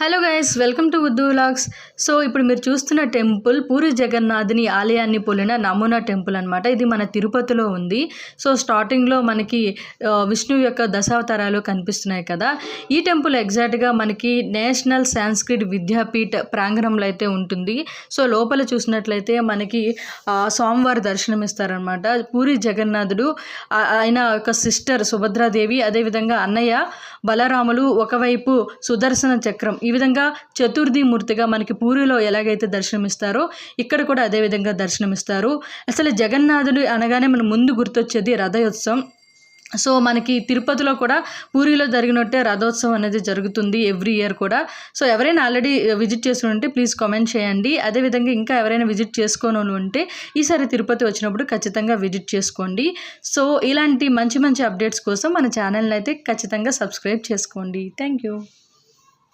Hello guys, welcome to Uddu vlogs. So ఇప్పుడు మీరు చూస్తున్న టెంపుల్ పూరి జగన్నాథుని ఆలయాన్ని పోలిన నమూనా టెంపుల్ అనమాట. ఇది మన తిరుపతిలో ఉంది. సో స్టార్టింగ్లో మనకి విష్ణువు యొక్క దశావతారాలు కనిపిస్తున్నాయి కదా. ఈ టెంపుల్ ఎగ్జాక్ట్గా మనకి నేషనల్ సాంస్క్రిట్ విద్యాపీఠ ప్రాంగణంలో అయితే ఉంటుంది. సో లోపల చూసినట్లయితే మనకి స్వామివారి దర్శనం ఇస్తారనమాట. పూరి జగన్నాథుడు, ఆయన యొక్క సిస్టర్ సుభద్రాదేవి, అదేవిధంగా అన్నయ్య బలరాములు, ఒకవైపు సుదర్శన చక్రం, ఈ విధంగా చతుర్థి మూర్తిగా మనకి పూరిలో ఎలాగైతే దర్శనమిస్తారో ఇక్కడ కూడా అదే విధంగా దర్శనమిస్తారు. అసలు జగన్నాథుడు అనగానే మన ముందు గుర్తొచ్చేది రథోత్సవం. సో మనకి తిరుపతిలో కూడా పూరిలో జరిగినట్టే రథోత్సవం అనేది జరుగుతుంది ఎవ్రీ ఇయర్ కూడా. సో ఎవరైనా ఆల్రెడీ విజిట్ చేసి ఉంటే ప్లీజ్ కామెంట్ చేయండి. అదేవిధంగా ఇంకా ఎవరైనా విజిట్ చేసుకోని ఉంటే ఈసారి తిరుపతి వచ్చినప్పుడు ఖచ్చితంగా విజిట్ చేసుకోండి. సో ఇలాంటి మంచి మంచి అప్డేట్స్ కోసం మన ఛానల్ని అయితే ఖచ్చితంగా సబ్స్క్రైబ్ చేసుకోండి. Thank you.